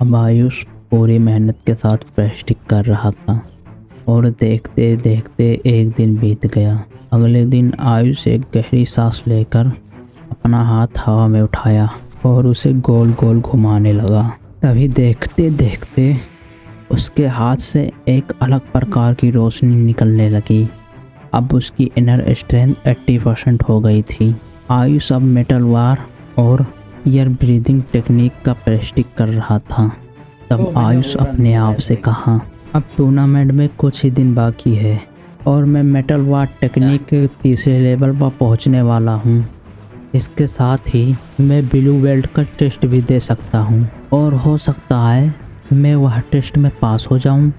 अब आयुष पूरी मेहनत के साथ प्रैक्टिस कर रहा था और देखते देखते एक दिन बीत गया। अगले दिन आयुष एक गहरी सांस लेकर अपना हाथ हवा में उठाया और उसे गोल गोल घुमाने लगा। तभी देखते देखते उसके हाथ से एक अलग प्रकार की रोशनी निकलने लगी। अब उसकी इनर स्ट्रेंथ 80% हो गई थी। आयुष अब मेटल वार और एयर ब्रीदिंग टेक्निक का प्रैक्टिस कर रहा था। तब आयुष अपने आप से कहा, अब टूर्नामेंट में कुछ ही दिन बाकी है और मैं मेटल वार टेक्निक के तीसरे लेवल पर पहुंचने वाला हूं। इसके साथ ही मैं ब्लू बेल्ट का टेस्ट भी दे सकता हूं और हो सकता है मैं वह टेस्ट में पास हो जाऊं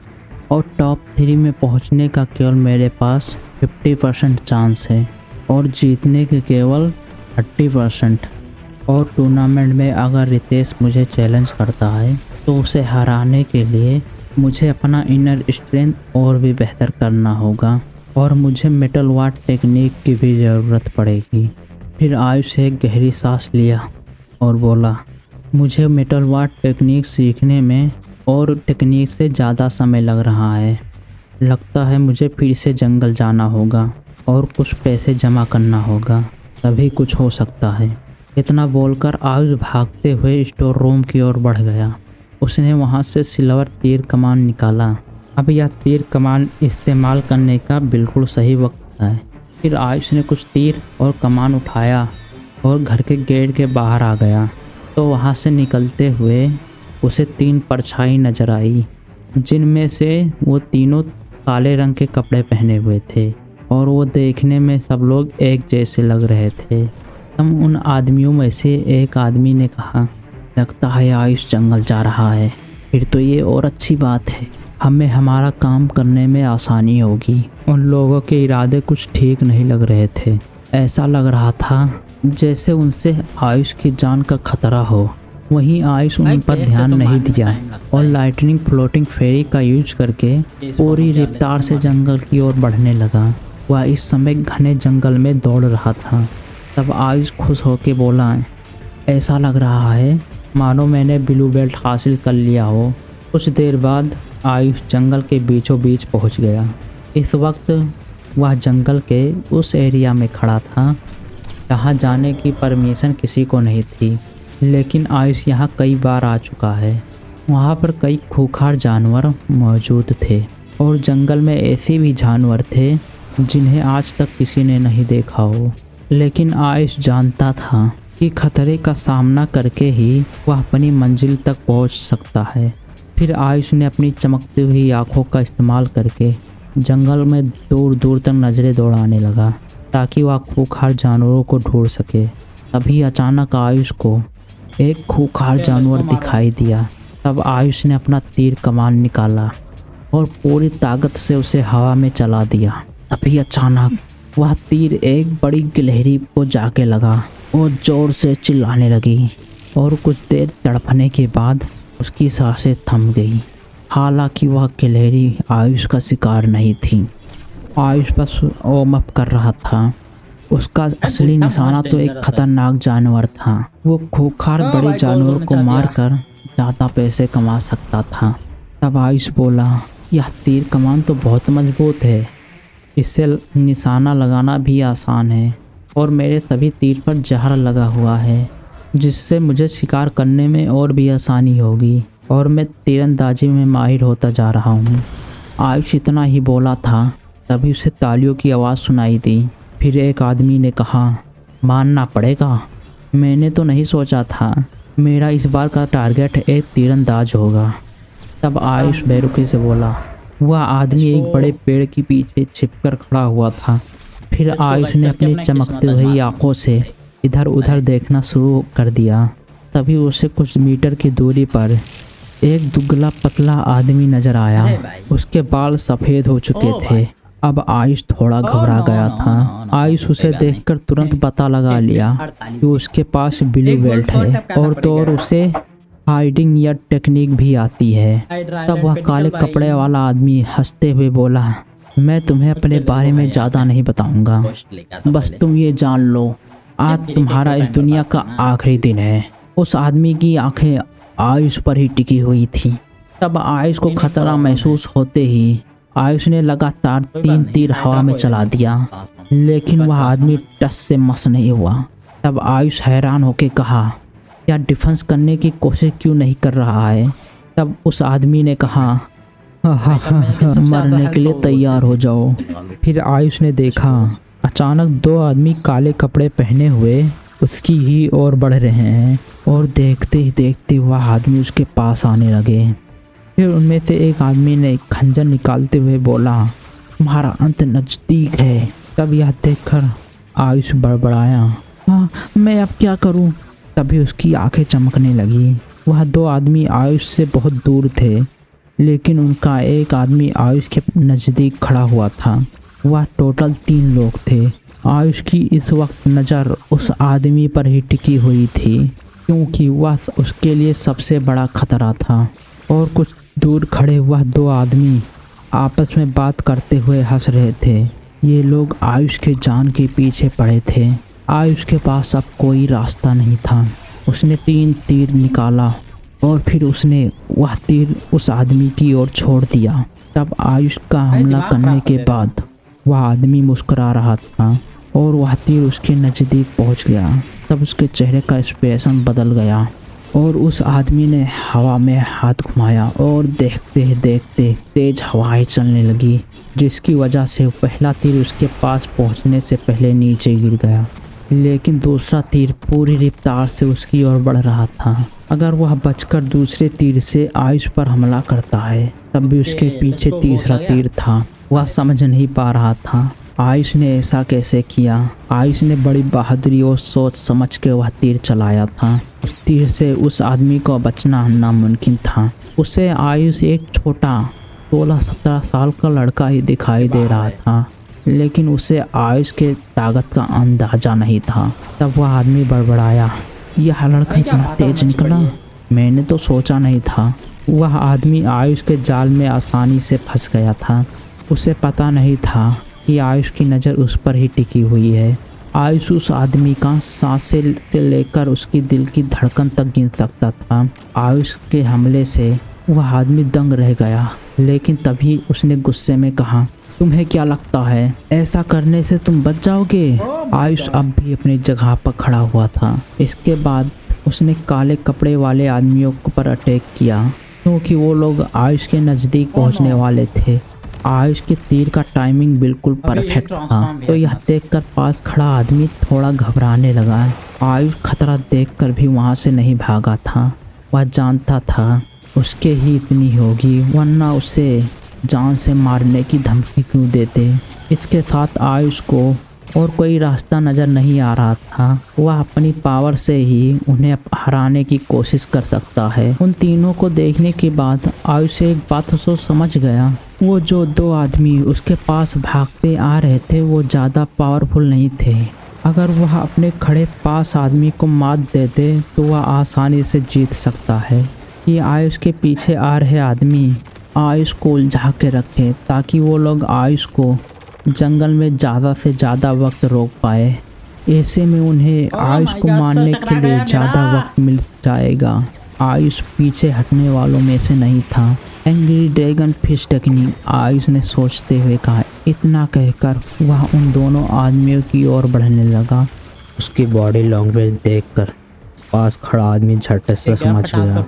और टॉप 3 में पहुंचने का केवल मेरे पास 50% चांस है और जीतने के केवल 30%। और टूर्नामेंट में अगर रितेश मुझे चैलेंज करता है तो उसे हराने के लिए मुझे अपना इनर स्ट्रेंथ और भी बेहतर करना होगा और मुझे मेटल वार टेक्निक की भी ज़रूरत पड़ेगी। फिर आयुष एक गहरी सांस लिया और बोला, मुझे मेटल वार टेक्निक सीखने में और टेक्निक से ज़्यादा समय लग रहा है। लगता है मुझे फिर से जंगल जाना होगा और कुछ पैसे जमा करना होगा, तभी कुछ हो सकता है। इतना बोलकर आयुष भागते हुए स्टोर रूम की ओर बढ़ गया। उसने वहां से सिल्वर तीर कमान निकाला। अब यह तीर कमान इस्तेमाल करने का बिल्कुल सही वक्त है। फिर आयुष ने कुछ तीर और कमान उठाया और घर के गेट के बाहर आ गया तो वहां से निकलते हुए उसे 3 परछाई नजर आई, जिनमें से वो तीनों काले रंग के कपड़े पहने हुए थे और वो देखने में सब लोग एक जैसे लग रहे थे। तब उन आदमियों में से एक आदमी ने कहा, लगता है आयुष जंगल जा रहा है। फिर तो ये और अच्छी बात है, हमें हमारा काम करने में आसानी होगी। उन लोगों के इरादे कुछ ठीक नहीं लग रहे थे। ऐसा लग रहा था जैसे उनसे आयुष की जान का खतरा हो। वहीं आयुष उन पर ध्यान नहीं दिया और लाइटनिंग फ्लोटिंग फेरी का यूज करके पूरी रफ्तार से जंगल की ओर बढ़ने लगा। वह इस समय घने जंगल में दौड़ रहा था। तब आयुष खुश होकर बोला, ऐसा लग रहा है मानो मैंने ब्लू बेल्ट हासिल कर लिया हो। कुछ देर बाद आयुष जंगल के बीचों बीच पहुंच गया। इस वक्त वह जंगल के उस एरिया में खड़ा था जहां जाने की परमिशन किसी को नहीं थी, लेकिन आयुष यहां कई बार आ चुका है। वहां पर कई खूंखार जानवर मौजूद थे और जंगल में ऐसे भी जानवर थे जिन्हें आज तक किसी ने नहीं देखा हो। लेकिन आयुष जानता था कि खतरे का सामना करके ही वह अपनी मंजिल तक पहुंच सकता है। फिर आयुष ने अपनी चमकती हुई आंखों का इस्तेमाल करके जंगल में दूर दूर तक नजरें दौड़ाने लगा ताकि वह खूंखार जानवरों को ढूंढ सके। तभी अचानक आयुष को एक खूंखार जानवर दिखाई दिया। तब आयुष ने अपना तीर कमान निकाला और पूरी ताकत से उसे हवा में चला दिया। तभी अचानक वह तीर एक बड़ी गिलहरी को जाके लगा और जोर से चिल्लाने लगी और कुछ देर तड़पने के बाद उसकी सांसें थम गई। हालांकि वह गिलहरी आयुष का शिकार नहीं थी। आयुष बस वार्म अप कर रहा था। उसका असली निशाना तो एक खतरनाक जानवर था। वो खूंखार बड़े जानवर को मारकर ज़्यादा पैसे कमा सकता था। तब आयुष बोला, यह तीर कमान तो बहुत मजबूत है, इससे निशाना लगाना भी आसान है और मेरे सभी तीर पर जहर लगा हुआ है, जिससे मुझे शिकार करने में और भी आसानी होगी और मैं तीरंदाजी में माहिर होता जा रहा हूँ। आयुष इतना ही बोला था तभी उसे तालियों की आवाज़ सुनाई दी। फिर एक आदमी ने कहा, मानना पड़ेगा, मैंने तो नहीं सोचा था मेरा इस बार का टारगेट एक तीरंदाज होगा। तब आयुष बेरुखी से बोला, वह आदमी एक बड़े पेड़ के पीछे छिपकर खड़ा हुआ था। फिर आयुष ने अपनी चमकती हुई आंखों से इधर उधर देखना शुरू कर दिया। तभी उसे कुछ मीटर की दूरी पर एक दुबला पतला आदमी नजर आया। उसके बाल सफ़ेद हो चुके थे। अब आयुष थोड़ा घबरा गया था। आयुष उसे देखकर तुरंत पता लगा लिया कि उसके पास ब्लू बेल्ट है और तो और उसे हाइडिंग या टेक्निक भी आती है। तब वह काले कपड़े वाला आदमी हंसते हुए बोला, मैं तुम्हें अपने बारे में ज़्यादा नहीं बताऊंगा, बस तुम ये जान लो आज तुम्हारा इस दुनिया का आखिरी दिन है। उस आदमी की आंखें आयुष पर ही टिकी हुई थी। तब आयुष को खतरा महसूस होते ही आयुष ने लगातार 3 तीर हवा में चला दिया, लेकिन वह आदमी टस से मस नहीं हुआ। तब आयुष हैरान होकर कहा, क्या डिफेंस करने की कोशिश क्यों नहीं कर रहा है? तब उस आदमी ने कहा, मरने के लिए तैयार हो जाओ। फिर आयुष ने देखा, अचानक 2 आदमी काले कपड़े पहने हुए उसकी ही ओर बढ़ रहे हैं और देखते ही देखते वह आदमी उसके पास आने लगे। फिर उनमें से एक आदमी ने खंजर निकालते हुए बोला, तुम्हारा अंत नजदीक है। तब यह देखकर आयुष बड़बड़ाया, हाँ मैं अब क्या करूं? तभी उसकी आंखें चमकने लगी। वह 2 आदमी आयुष से बहुत दूर थे, लेकिन उनका एक आदमी आयुष के नज़दीक खड़ा हुआ था। वह टोटल 3 लोग थे। आयुष की इस वक्त नज़र उस आदमी पर ही टिकी हुई थी, क्योंकि वह उसके लिए सबसे बड़ा खतरा था। और कुछ दूर खड़े वह 2 आदमी आपस में बात करते हुए हंस रहे थे। ये लोग आयुष के जान के पीछे पड़े थे। आयुष के पास अब कोई रास्ता नहीं था। उसने 3 तीर निकाला और फिर उसने वह तीर उस आदमी की ओर छोड़ दिया। तब आयुष का हमला करने के बाद वह आदमी मुस्कुरा रहा था और वह तीर उसके नज़दीक पहुंच गया। तब उसके चेहरे का एक्सप्रेशन बदल गया और उस आदमी ने हवा में हाथ घुमाया और देखते ही देखते तेज हवाएं चलने लगी, जिसकी वजह से पहला तीर उसके पास पहुंचने से पहले नीचे गिर गया। लेकिन दूसरा तीर पूरी रफ्तार से उसकी ओर बढ़ रहा था। अगर वह बचकर दूसरे तीर से आयुष पर हमला करता है, तब भी उसके पीछे तीसरा तीर था। वह समझ नहीं पा रहा था आयुष ने ऐसा कैसे किया। आयुष ने बड़ी बहादुरी और सोच समझ के वह तीर चलाया था। उस तीर से उस आदमी को बचना नामुमकिन था। उसे आयुष एक छोटा 16-17 साल का लड़का ही दिखाई दे रहा था, लेकिन उसे आयुष के ताकत का अंदाजा नहीं था। तब वह आदमी बड़बड़ाया, यह लड़का इतना तेज निकला, मैंने तो सोचा नहीं था। वह आदमी आयुष के जाल में आसानी से फंस गया था। उसे पता नहीं था कि आयुष की नज़र उस पर ही टिकी हुई है। आयुष उस आदमी का सांसें से लेकर उसकी दिल की धड़कन तक गिन सकता था। आयुष के हमले से वह आदमी दंग रह गया, लेकिन तभी उसने गुस्से में कहा, तुम्हें क्या लगता है ऐसा करने से तुम बच जाओगे? आयुष अब भी अपनी जगह पर खड़ा हुआ था। इसके बाद उसने काले कपड़े वाले आदमियों पर अटैक किया, क्योंकि वो लोग आयुष के नज़दीक पहुंचने वाले थे। आयुष के तीर का टाइमिंग बिल्कुल परफेक्ट था, तो यह देखकर पास खड़ा आदमी थोड़ा घबराने लगा। आयुष खतरा देखकर भी वहां से नहीं भागा था। वह जानता था उसके ही इतनी होगी, वरना उसे जान से मारने की धमकी क्यों देते। इसके साथ आयुष को और कोई रास्ता नज़र नहीं आ रहा था। वह अपनी पावर से ही उन्हें हराने की कोशिश कर सकता है। उन तीनों को देखने के बाद आयुष एक बात तो समझ गया, वो जो 2 आदमी उसके पास भागते आ रहे थे वो ज़्यादा पावरफुल नहीं थे। अगर वह अपने खड़े पास आदमी को मात दे दे तो वह आसानी से जीत सकता है। ये आयुष के पीछे आ रहे आदमी आयुष को उलझा के रखे, ताकि वो लोग आयुष को जंगल में ज़्यादा से ज़्यादा वक्त रोक पाए। ऐसे में उन्हें आयुष को मारने के लिए ज़्यादा वक्त मिल जाएगा। आयुष पीछे हटने वालों में से नहीं था। Angry dragon fish technique, Ayush ने सोचते हुए कहा। इतना कहकर वह उन दोनों आदमियों की ओर बढ़ने लगा। उसकी बॉडी लैंग्वेज देखकर पास खड़ा आदमी झट से समझ गया।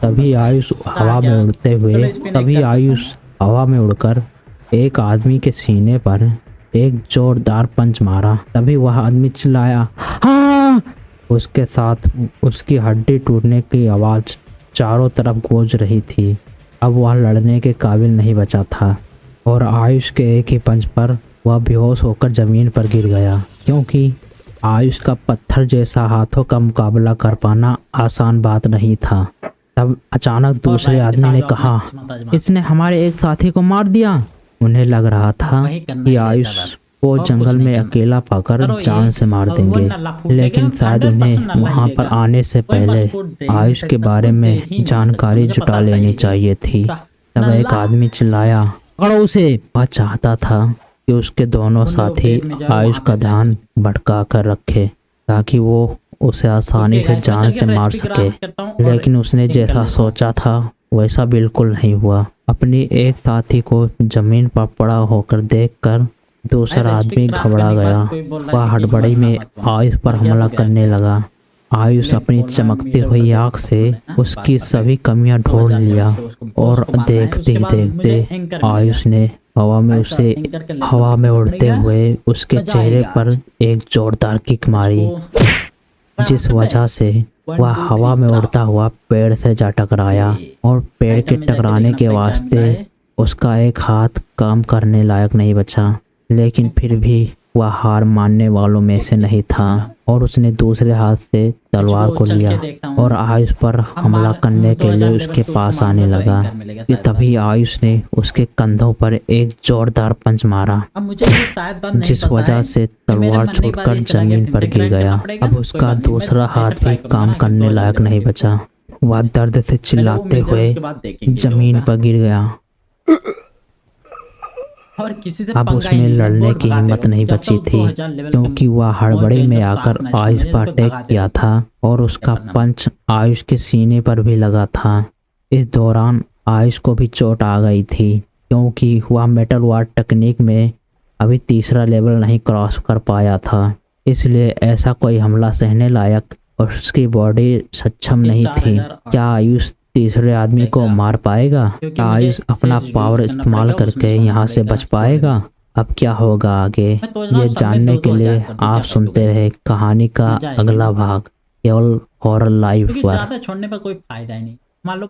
तभी आयुष हवा में उड़कर एक आदमी के सीने पर एक जोरदार पंच मारा। तभी वह आदमी चिल्लाया, हाँ! उसके साथ उसकी हड्डी टूटने की आवाज़ चारों तरफ गूंज रही थी। अब वह लड़ने के काबिल नहीं बचा था और आयुष के एक ही पंच पर वह बेहोश होकर ज़मीन पर गिर गया, क्योंकि आयुष का पत्थर जैसा हाथों का मुकाबला कर पाना आसान बात नहीं था। तब अचानक दूसरे आदमी ने कहा, इसने हमारे एक साथी को मार दिया। उन्हें लग रहा था कि आयुष को जंगल में अकेला पाकर जान से मार देंगे, लेकिन शायद उन्हें वहां पर आने से पहले आयुष के बारे में जानकारी जुटा लेनी चाहिए थी। तब एक आदमी चिल्लाया, पकड़ो उसे। वह चाहता था कि उसके दोनों साथी आयुष का ध्यान भटका कर रखे, ताकि वो उसे आसानी से जान से मार सके, लेकिन उसने जैसा सोचा था वैसा बिल्कुल नहीं हुआ। अपनी एक साथी को जमीन पर पड़ा होकर देखकर दूसरा आदमी घबरा गया। वह हड़बड़ी में आयुष पर हमला करने लगा। आयुष अपनी चमकती हुई आँख से उसकी सभी कमियां ढूंढ लिया और देखते ही देखते आयुष ने हवा में उड़ते हुए उसके चेहरे पर एक जोरदार किक मारी, जिस वजह से वह हवा में उड़ता हुआ पेड़ से जा टकराया और पेड़ के टकराने के वास्ते उसका एक हाथ काम करने लायक नहीं बचा। लेकिन फिर भी वह हार मानने वालों में से नहीं था और उसने दूसरे हाथ से तलवार को लिया और आयुष पर हमला करने के लिए उसके पास आने लगा कि तभी आयुष ने उसके कंधों पर एक जोरदार पंच मारा, जिस वजह से तलवार छूटकर जमीन पर गिर गया। अब उसका दूसरा हाथ भी काम करने लायक नहीं बचा। वह दर्द से चिल्लाते हुए जमीन पर गिर गया। और किसी से अब उसमें लड़ने की हिम्मत नहीं बची थी, क्योंकि वह हड़बड़ी में आकर आयुष पर अटैक किया था और उसका पंच आयुष के सीने पर भी लगा था। इस दौरान आयुष को भी चोट आ गई थी, क्योंकि वह मेटल वार टेक्निक में अभी तीसरा लेवल नहीं क्रॉस कर पाया था, इसलिए ऐसा कोई हमला सहने लायक और उसकी बॉडी सक्षम नहीं थी। क्या आयुष तीसरे आदमी को मार पाएगा? क्या आयुष अपना पावर इस्तेमाल करके यहाँ से बच पाएगा? अब क्या होगा आगे, ये जानने के लिए आप सुनते रहे कहानी का अगला भाग केवल हॉरर लाइव पर। छोड़ने पर कोई फायदा ही नहीं। मान लो